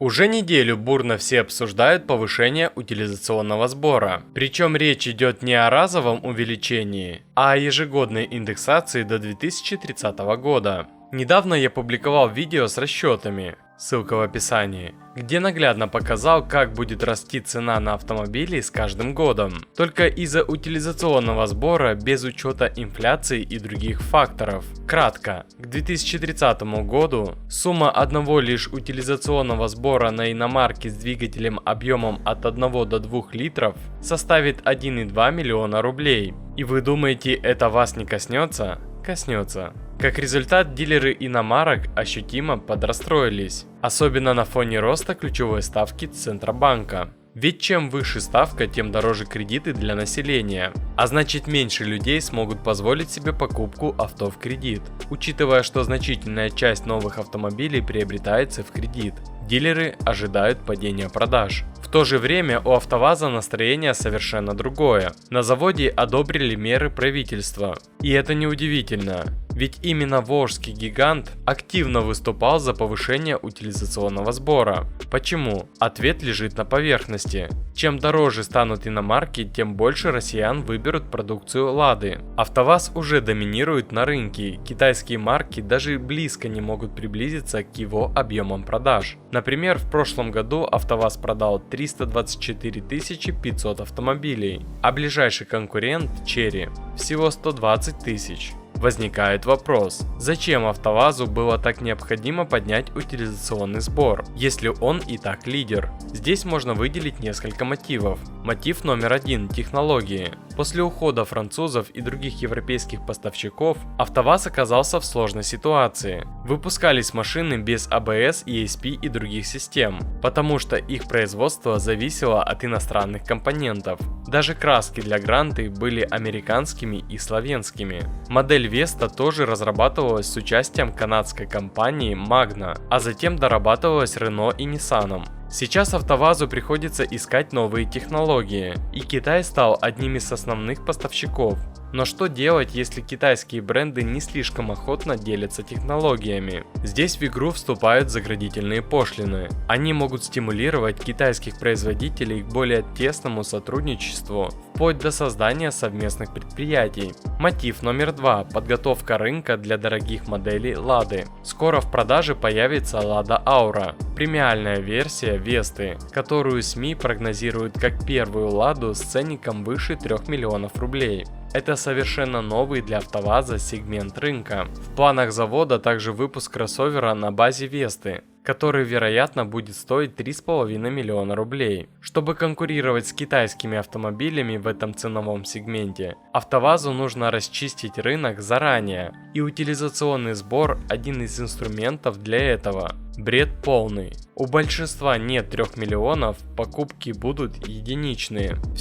Уже неделю бурно все обсуждают повышение утилизационного сбора. Причем речь идет не о разовом увеличении, а о ежегодной индексации до 2030 года. Недавно я публиковал видео с расчетами, ссылка в описании, где наглядно показал, как будет расти цена на автомобили с каждым годом. Только из-за утилизационного сбора без учета инфляции и других факторов. Кратко, к 2030 году сумма одного лишь утилизационного сбора на иномарки с двигателем объемом от 1 до 2 литров составит 1,2 миллиона рублей. И вы думаете, это вас не коснется? Коснется. Как результат, дилеры иномарок ощутимо подрастроились, особенно на фоне роста ключевой ставки Центробанка. Ведь чем выше ставка, тем дороже кредиты для населения, а значит меньше людей смогут позволить себе покупку авто в кредит, учитывая, что значительная часть новых автомобилей приобретается в кредит. Дилеры ожидают падения продаж. В то же время у АвтоВАЗа настроение совершенно другое. На заводе одобрили меры правительства. И это неудивительно, ведь именно волжский гигант активно выступал за повышение утилизационного сбора. Почему? Ответ лежит на поверхности. Чем дороже станут иномарки, тем больше россиян выберут продукцию Лады. АвтоВАЗ уже доминирует на рынке, китайские марки даже близко не могут приблизиться к его объемам продаж. Например, в прошлом году АвтоВАЗ продал 324 500 автомобилей, а ближайший конкурент Chery всего 120 тысяч. Возникает вопрос, зачем АвтоВАЗу было так необходимо поднять утилизационный сбор, если он и так лидер? Здесь можно выделить несколько мотивов. Мотив номер один – технологии. После ухода французов и других европейских поставщиков, АвтоВАЗ оказался в сложной ситуации. Выпускались машины без АБС, ESP и других систем, потому что их производство зависело от иностранных компонентов. Даже краски для Гранты были американскими и славянскими. Модель Веста тоже разрабатывалась с участием канадской компании Magna, а затем дорабатывалась Renault и Nissan. Сейчас АвтоВАЗу приходится искать новые технологии, и Китай стал одним из основных поставщиков. Но что делать, если китайские бренды не слишком охотно делятся технологиями? Здесь в игру вступают заградительные пошлины. Они могут стимулировать китайских производителей к более тесному сотрудничеству, вплоть до создания совместных предприятий. Мотив номер два – подготовка рынка для дорогих моделей Лады. Скоро в продаже появится Лада Аура, премиальная версия Весты, которую СМИ прогнозируют как первую Ладу с ценником выше 3 миллионов рублей. Это совершенно новый для АвтоВАЗа сегмент рынка. В планах завода также выпуск кроссовера на базе Весты, который, вероятно, будет стоить 3,5 миллиона рублей. Чтобы конкурировать с китайскими автомобилями в этом ценовом сегменте, АвтоВАЗу нужно расчистить рынок заранее, и утилизационный сбор – один из инструментов для этого. Бред полный. У большинства нет 3 миллионов, покупки будут единичные.